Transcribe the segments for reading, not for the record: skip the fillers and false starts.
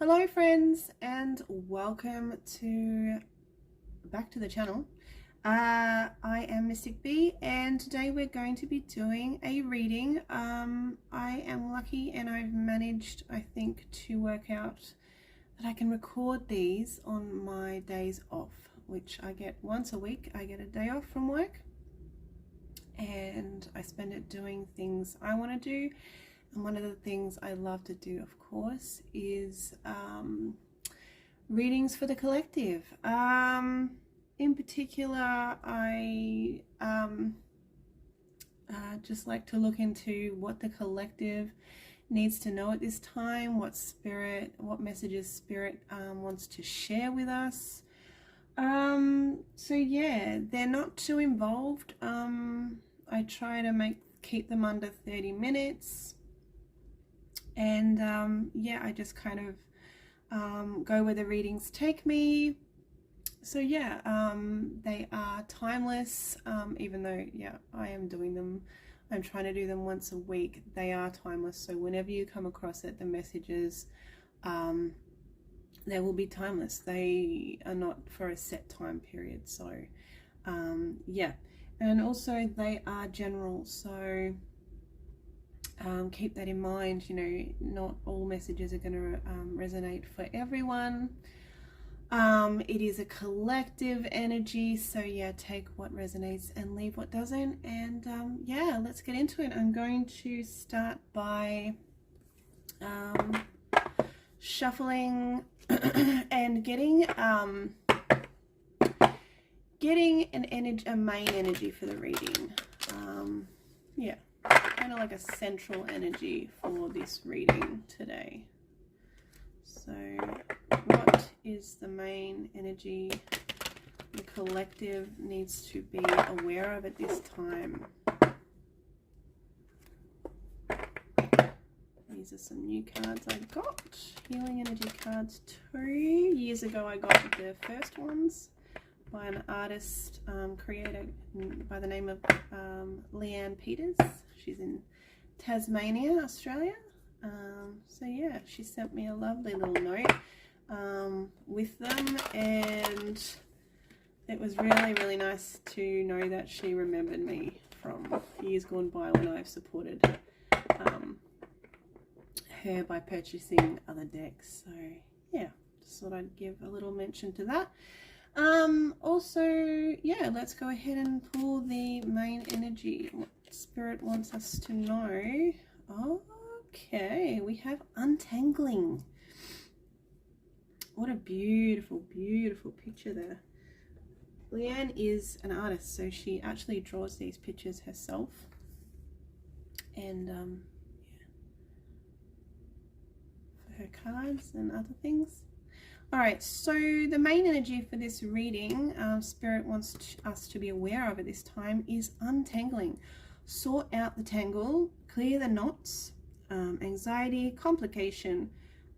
Hello friends, and welcome to back to the channel. I am Mystic Bee, and today we're going to be doing a reading. I am lucky and I've managed, I think, to work out that I can record these on my days off, which I get once a week. I get a day off from work and I spend it doing things I want to do. And one of the things I love to do, of course, is readings for the collective. In particular, I just like to look into what the collective needs to know at this time, what messages Spirit wants to share with us. So yeah, they're not too involved. I try to keep them under 30 minutes. And yeah, I just kind of go where the readings take me. So yeah, they are timeless, even though, yeah, I am doing them. I'm trying to do them once a week. They are timeless. So whenever you come across it, the messages, they will be timeless. They are not for a set time period. So yeah, and also they are general. So keep that in mind. You know, not all messages are going to resonate for everyone. It is a collective energy, so yeah, take what resonates and leave what doesn't. And yeah, let's get into it. I'm going to start by shuffling and getting a main energy for the reading. Yeah, kind of like a central energy for this reading today. So what is the main energy the collective needs to be aware of at this time? These are some new cards I got. Healing energy cards 2 years ago. I got the first ones by an artist, creator by the name of Leanne Peters. She's in Tasmania, Australia. So yeah, she sent me a lovely little note with them, and it was really nice to know that she remembered me from years gone by when I've supported her by purchasing other decks. So yeah, just thought I'd give a little mention to that. Also, yeah, let's go ahead and pull the main energy, what Spirit wants us to know. Okay, we have untangling. What a beautiful picture there. Leanne is an artist, so she actually draws these pictures herself. And yeah, for her cards and other things. Alright, so the main energy for this reading, Spirit wants us to be aware of at this time, is untangling. Sort out the tangle, clear the knots, anxiety, complication,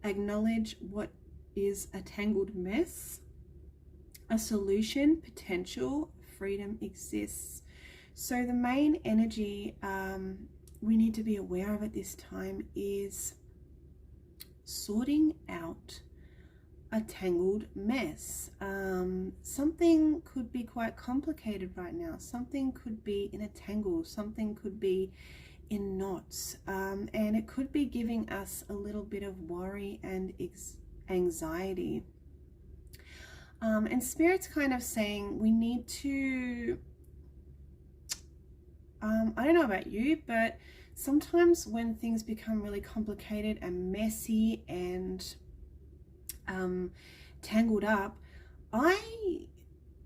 acknowledge what is a tangled mess, a solution, potential, freedom exists. So the main energy we need to be aware of at this time is sorting out a tangled mess. Something could be quite complicated right now. Something could be in a tangle. Something could be in knots. And it could be giving us a little bit of worry and anxiety. And Spirit's kind of saying we need to, I don't know about you, but sometimes when things become really complicated and messy and tangled up, I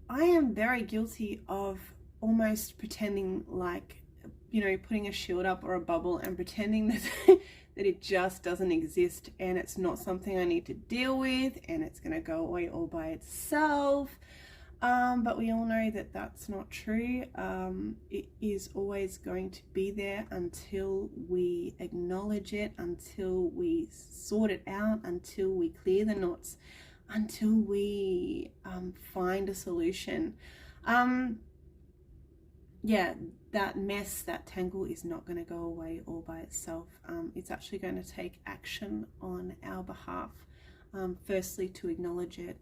am very guilty of almost pretending like, you know, putting a shield up or a bubble and pretending that that it just doesn't exist and it's not something I need to deal with and it's going to go away all by itself. But we all know that that's not true. It is always going to be there until we acknowledge it, until we sort it out, until we clear the knots, until we find a solution. Yeah, that mess, that tangle is not going to go away all by itself. It's actually going to take action on our behalf. Firstly, to acknowledge it,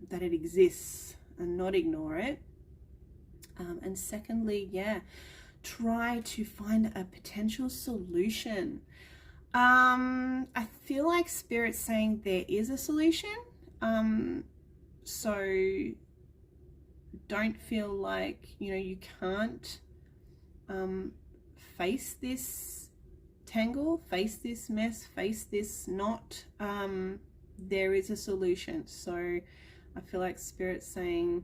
that it exists and not ignore it. And secondly, yeah, try to find a potential solution. I feel like Spirit's saying there is a solution. So don't feel like, you can't face this tangle, face this mess, face this knot. There is a solution. So I feel like Spirit's saying,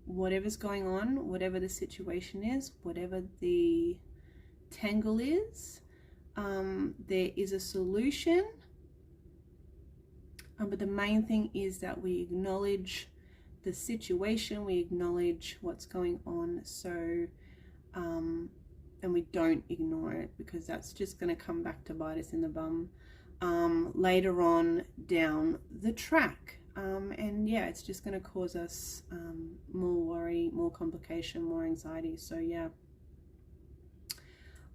whatever's going on, whatever the situation is, whatever the tangle is, there is a solution. But the main thing is that we acknowledge the situation, we acknowledge what's going on, so and we don't ignore it, because that's just going to come back to bite us in the bum later on down the track. And yeah, it's just going to cause us more worry, more complication, more anxiety. So yeah,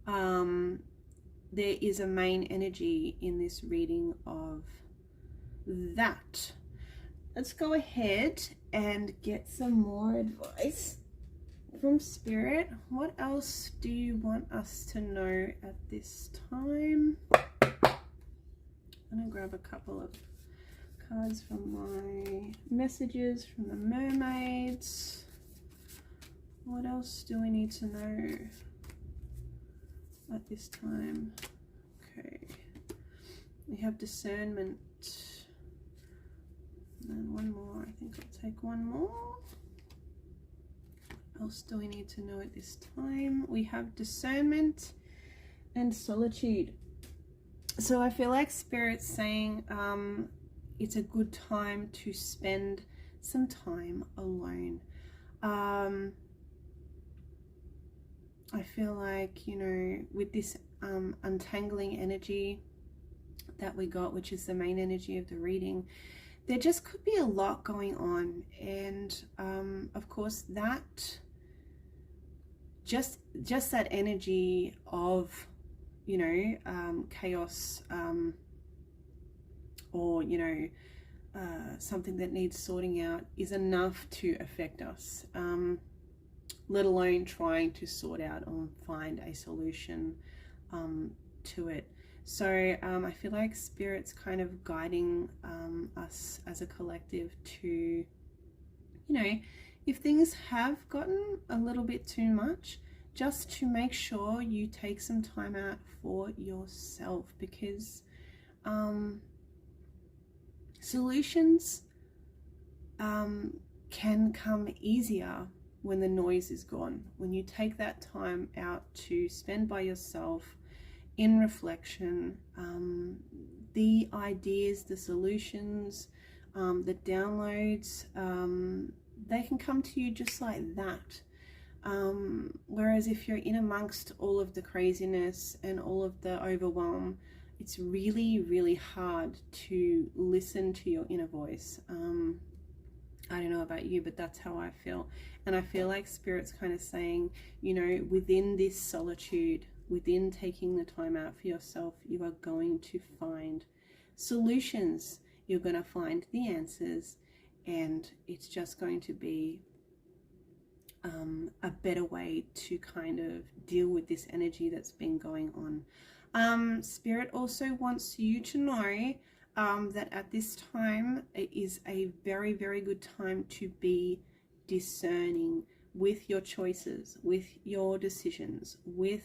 there is a main energy in this reading of that. Let's go ahead and get some more advice from Spirit. What else do you want us to know at this time? I'm going to grab a couple of cards from my messages from the mermaids. What else do we need to know at this time? Okay, we have discernment. And one more. I think I'll take one more. What else do we need to know at this time? We have discernment and solitude. So I feel like Spirit's saying it's a good time to spend some time alone. I feel like, with this untangling energy that we got, which is the main energy of the reading, there just could be a lot going on. And of course, that just that energy of, chaos, or, something that needs sorting out is enough to affect us, let alone trying to sort out or find a solution to it. So I feel like Spirit's kind of guiding us as a collective to, if things have gotten a little bit too much, just to make sure you take some time out for yourself, because solutions can come easier when the noise is gone. When you take that time out to spend by yourself in reflection, the ideas, the solutions, the downloads, they can come to you just like that. Whereas if you're in amongst all of the craziness and all of the overwhelm, it's really, really hard to listen to your inner voice. I don't know about you, but that's how I feel. And I feel like Spirit's kind of saying, within this solitude, within taking the time out for yourself, you are going to find solutions. You're going to find the answers, and it's just going to be a better way to kind of deal with this energy that's been going on. Spirit also wants you to know that at this time, it is a very, very good time to be discerning with your choices, with your decisions, with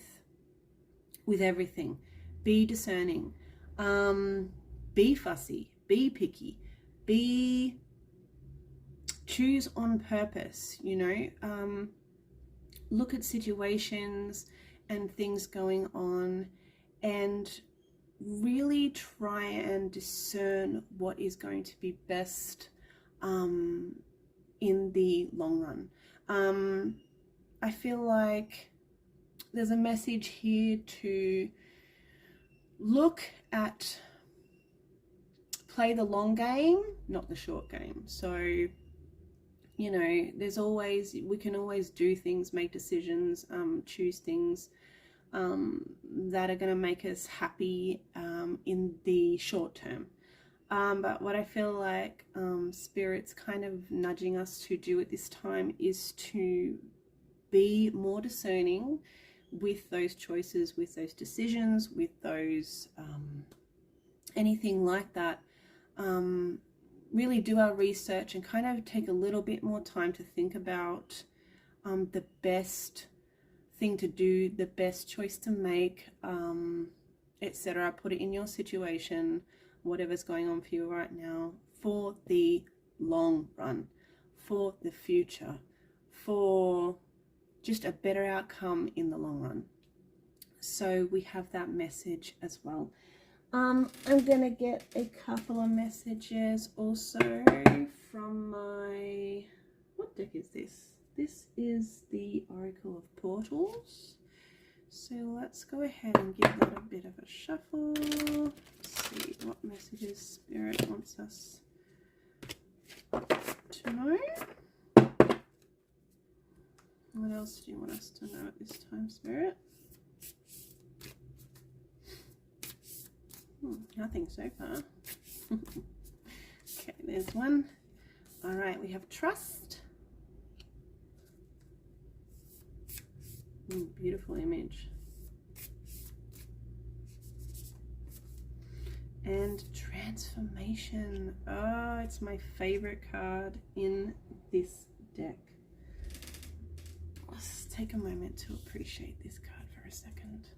everything. Be discerning, be fussy, be picky, choose on purpose, look at situations and things going on and really try and discern what is going to be best in the long run. I feel like there's a message here to look at, play the long game, not the short game. So, there's always, we can always do things, make decisions, choose things that are going to make us happy in the short term. But what I feel like Spirit's kind of nudging us to do at this time is to be more discerning with those choices, with those decisions, with those anything like that. Really do our research and kind of take a little bit more time to think about the best thing to do, the best choice to make, etc. Put it in your situation, whatever's going on for you right now, for the long run, for the future, for just a better outcome in the long run. So we have that message as well. I'm gonna get a couple of messages also from my, what deck is this? This is the Oracle of Portals. So let's go ahead and give that a bit of a shuffle. Let's see what messages Spirit wants us to know. What else do you want us to know at this time, Spirit? Nothing so far. Okay, there's one. All right, we have trust. Beautiful image. And transformation. Oh, it's my favorite card in this deck. Let's take a moment to appreciate this card for a second.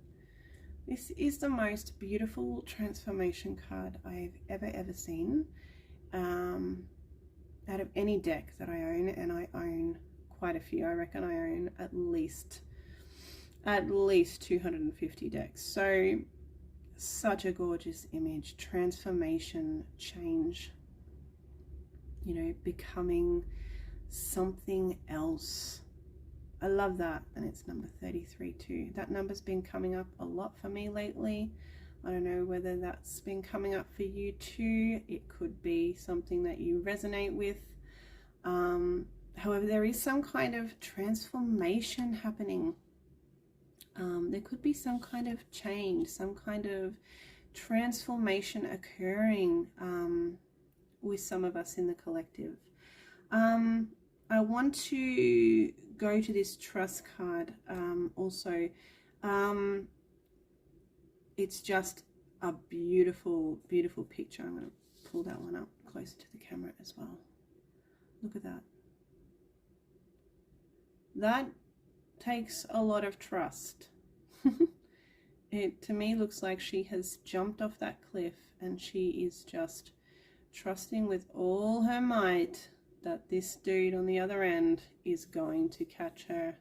This is the most beautiful transformation card I've ever seen out of any deck that I own, and I own quite a few. I reckon I own at least 250 decks. So such a gorgeous image, transformation, change, you know, becoming something else. I love that. And it's number 33 too. That number's been coming up a lot for me lately. I don't know whether that's been coming up for you too. It could be something that you resonate with. However, there is some kind of transformation happening. There could be some kind of change, some kind of transformation occurring with some of us in the collective. I want to go to this trust card also. It's just a beautiful, beautiful picture. I'm going to pull that one up closer to the camera as well. Look at that. That takes a lot of trust. It to me looks like she has jumped off that cliff and she is just trusting with all her might that this dude on the other end is going to catch her.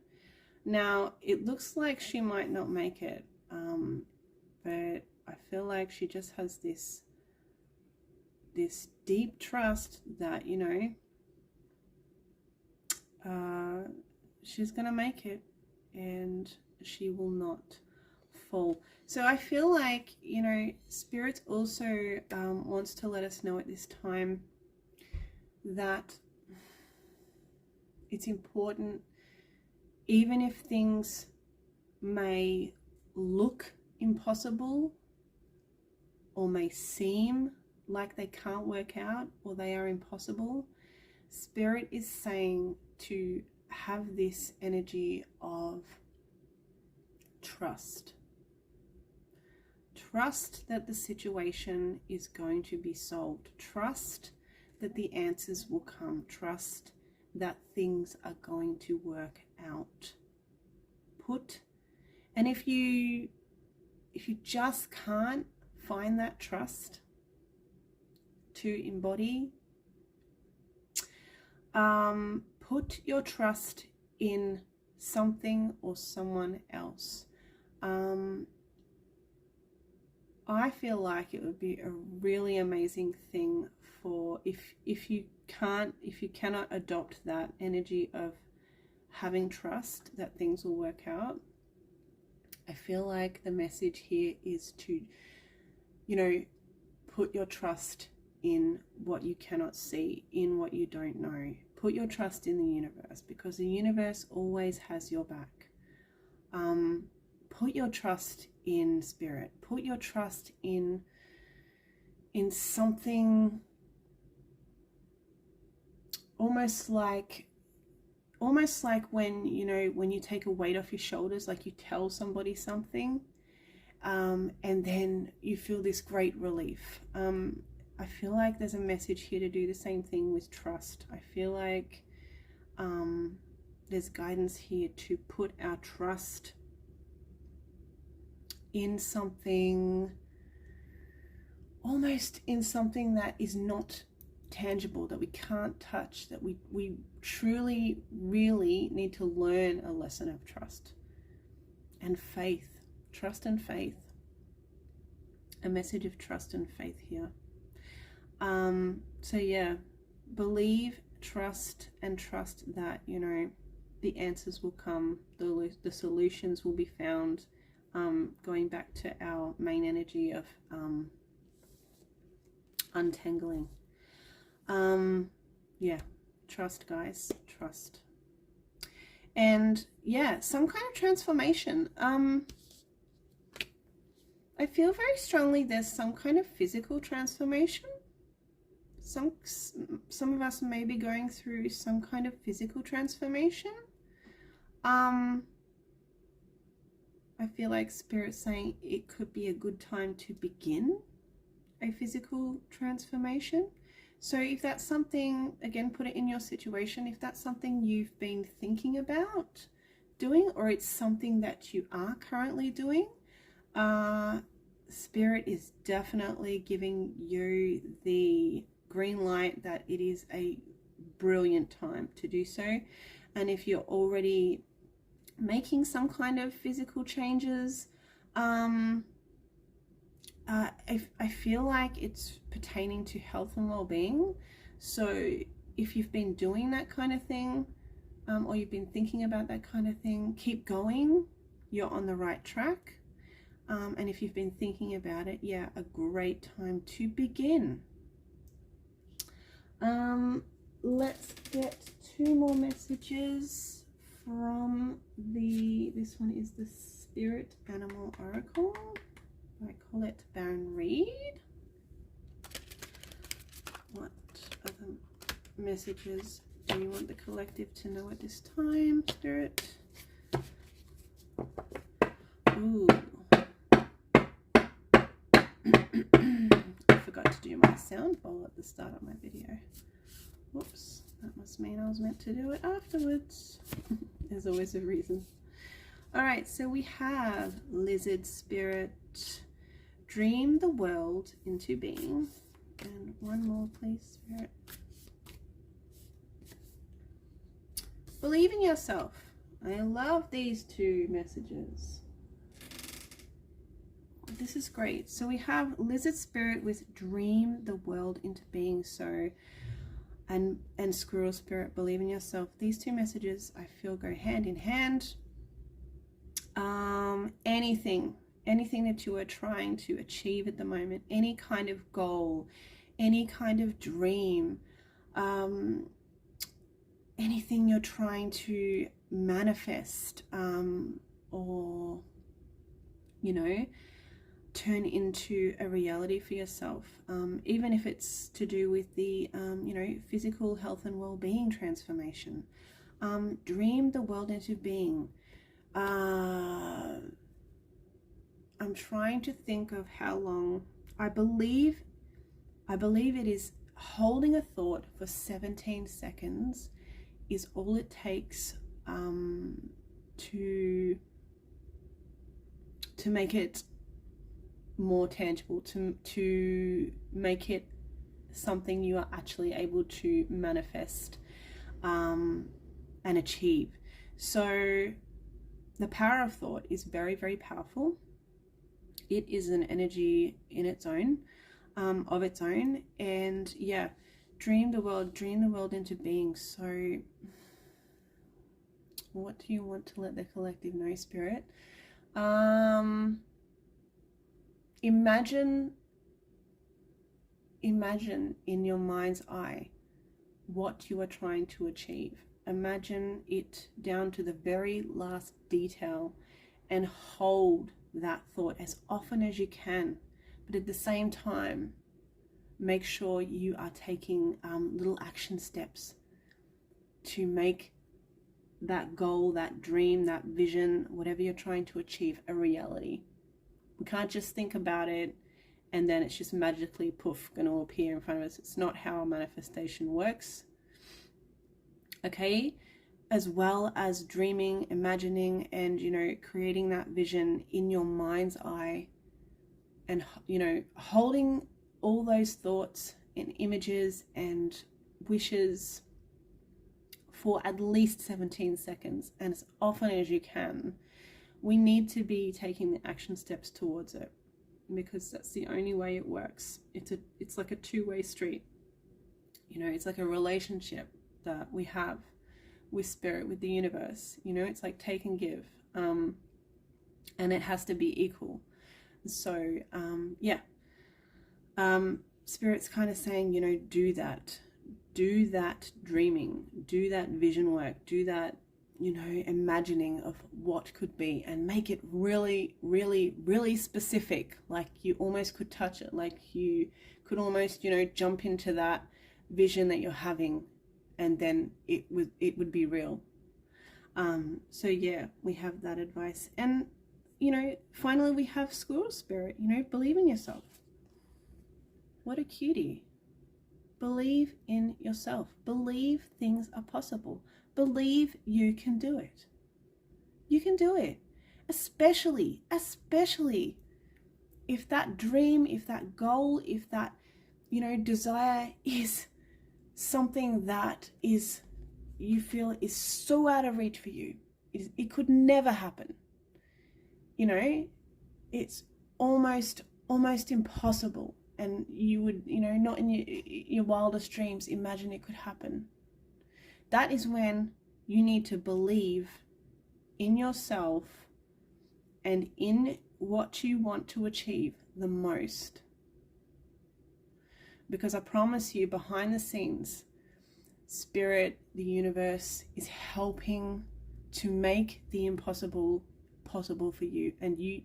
Now it looks like she might not make it, but I feel like she just has this deep trust that, you know, she's gonna make it and she will not fall. So I feel like, you know, Spirit also wants to let us know at this time that it's important, even if things may look impossible or may seem like they can't work out or they are impossible, Spirit is saying to have this energy of trust. Trust that the situation is going to be solved. Trust that the answers will come. Trust that things are going to work out. And if you just can't find that trust to embody, put your trust in something or someone else. I feel like it would be a really amazing thing for if you cannot adopt that energy of having trust that things will work out. I feel like the message here is to, you know, put your trust in what you cannot see, in what you don't know. Put your trust in the universe, because the universe always has your back. put your trust in spirit. Put your trust in something almost like when, you know, when you take a weight off your shoulders, like you tell somebody something, and then you feel this great relief. I feel like there's a message here to do the same thing with trust. I feel like there's guidance here to put our trust in something, almost in something that is not tangible, that we can't touch, that we truly, really need to learn a lesson of trust and faith. Trust and faith. A message of trust and faith here. So yeah, believe, trust, and trust that, you know, the answers will come, the solutions will be found. Going back to our main energy of untangling. Yeah, trust, guys, trust. And yeah, some kind of transformation. I feel very strongly there's some kind of physical transformation. Some of us may be going through some kind of physical transformation. I feel like Spirit's saying it could be a good time to begin a physical transformation. So if that's something, again, put it in your situation, if that's something you've been thinking about doing, or it's something that you are currently doing, Spirit is definitely giving you the green light that it is a brilliant time to do so. And if you're already making some kind of physical changes, I feel like it's pertaining to health and well-being. So if you've been doing that kind of thing, or you've been thinking about that kind of thing, keep going. You're on the right track. And if you've been thinking about it, yeah, a great time to begin. Let's get 2 more messages from this one is the Spirit Animal Oracle by Colette Baron Reid. What other messages do you want the collective to know at this time, Spirit? Ooh. I forgot to do my sound bowl at the start of my video. Whoops, that must mean I was meant to do it afterwards. There's always a reason. Alright, so we have Lizard Spirit, dream the world into being. And one more, please, Spirit. Believe in yourself. I love these 2 messages. This is great. So we have Lizard Spirit with dream the world into being. So and Squirrel Spirit, believe in yourself. These 2 messages I feel go hand in hand. Anything that you are trying to achieve at the moment, any kind of goal, any kind of dream, anything you're trying to manifest, or, you know, turn into a reality for yourself, even if it's to do with the you know, physical health and well-being transformation. Dream the world into being. I'm trying to think of how long. I believe it is holding a thought for 17 seconds is all it takes to make it more tangible, to make it something you are actually able to manifest and achieve. So the power of thought is very, very powerful. It is an energy in its own, of its own. And yeah, dream the world into being. So what do you want to let the collective know, Spirit? Imagine in your mind's eye what you are trying to achieve. Imagine it down to the very last detail, and hold that thought as often as you can. But at the same time, make sure you are taking little action steps to make that goal, that dream, that vision, whatever you're trying to achieve, a reality. We can't just think about it and then it's just magically, poof, going to appear in front of us. It's not how manifestation works. Okay? As well as dreaming, imagining, and, you know, creating that vision in your mind's eye, and, you know, holding all those thoughts and images and wishes for at least 17 seconds, and as often as you can. We need to be taking the action steps towards it, because that's the only way it works. It's like a two-way street. You know, it's like a relationship that we have with spirit, with the universe. You know, it's like take and give, and it has to be equal. So yeah, spirit's kind of saying, you know, do that dreaming, do that vision work, do that, you know, imagining of what could be, and make it really, really, really specific. Like you almost could touch it, like you could almost, you know, jump into that vision that you're having, and then it would be real. So yeah, we have that advice. And, you know, finally we have squirrel spirit, you know, believe in yourself. What a cutie. Believe in yourself. Believe things are possible. Believe you can do it. You can do it. Especially if that dream, if that goal, if that, you know, desire is something that is, you feel is so out of reach for you. It could never happen. You know, it's almost impossible. And you would, you know, not in your wildest dreams imagine it could happen. That is when you need to believe in yourself and in what you want to achieve the most. Because I promise you, behind the scenes, spirit, the universe is helping to make the impossible possible for you. And you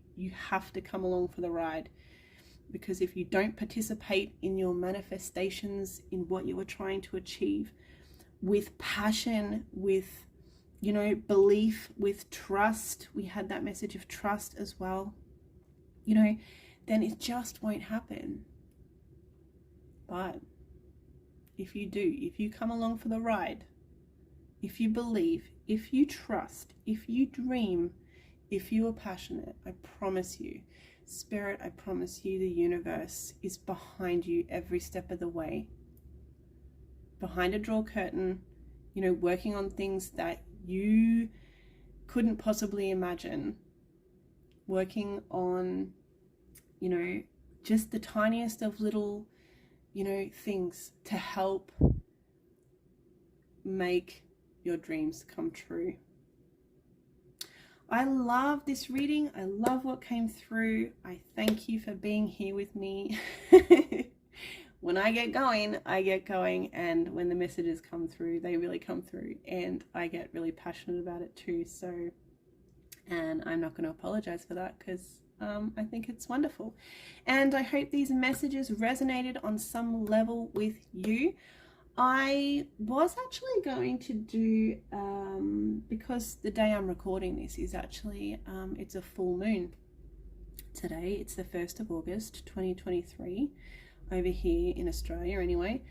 have to come along for the ride. Because if you don't participate in your manifestations, in what you are trying to achieve, with passion, with, you know, belief, with trust, we had that message of trust as well, you know, then it just won't happen. But if you do, if you come along for the ride, if you believe, if you trust, if you dream, if you are passionate, I promise you, spirit, I promise you, the universe is behind you every step of the way. Behind a draw curtain, you know, working on things that you couldn't possibly imagine. Working on, you know, just the tiniest of little, you know, things to help make your dreams come true. I love this reading. I love what came through. I thank you for being here with me. When I get going, and when the messages come through, they really come through, and I get really passionate about it too. So, and I'm not going to apologize for that, because I think it's wonderful. And I hope these messages resonated on some level with you. I was actually going to do, because the day I'm recording this is actually, it's a full moon today. It's the 1st of August, 2023, over here in Australia anyway,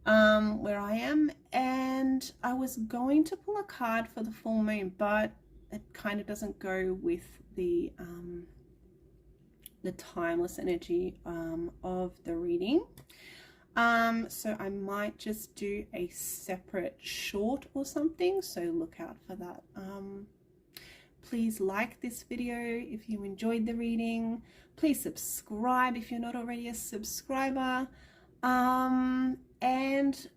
where I am. And I was going to pull a card for the full moon, but it kind of doesn't go with the timeless energy of the reading. So I might just do a separate short or something, so look out for that. Please like this video if you enjoyed the reading. Please subscribe if you're not already a subscriber, and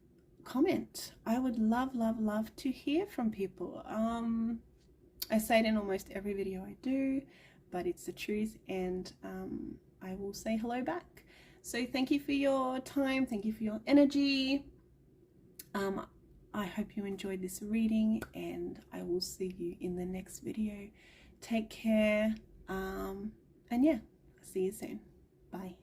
comment. I would love to hear from people. I say it in almost every video I do, but it's the truth, and I will say hello back. So thank you for your time, thank you for your energy. I hope you enjoyed this reading, and I will see you in the next video. Take care. And yeah, see you soon. Bye.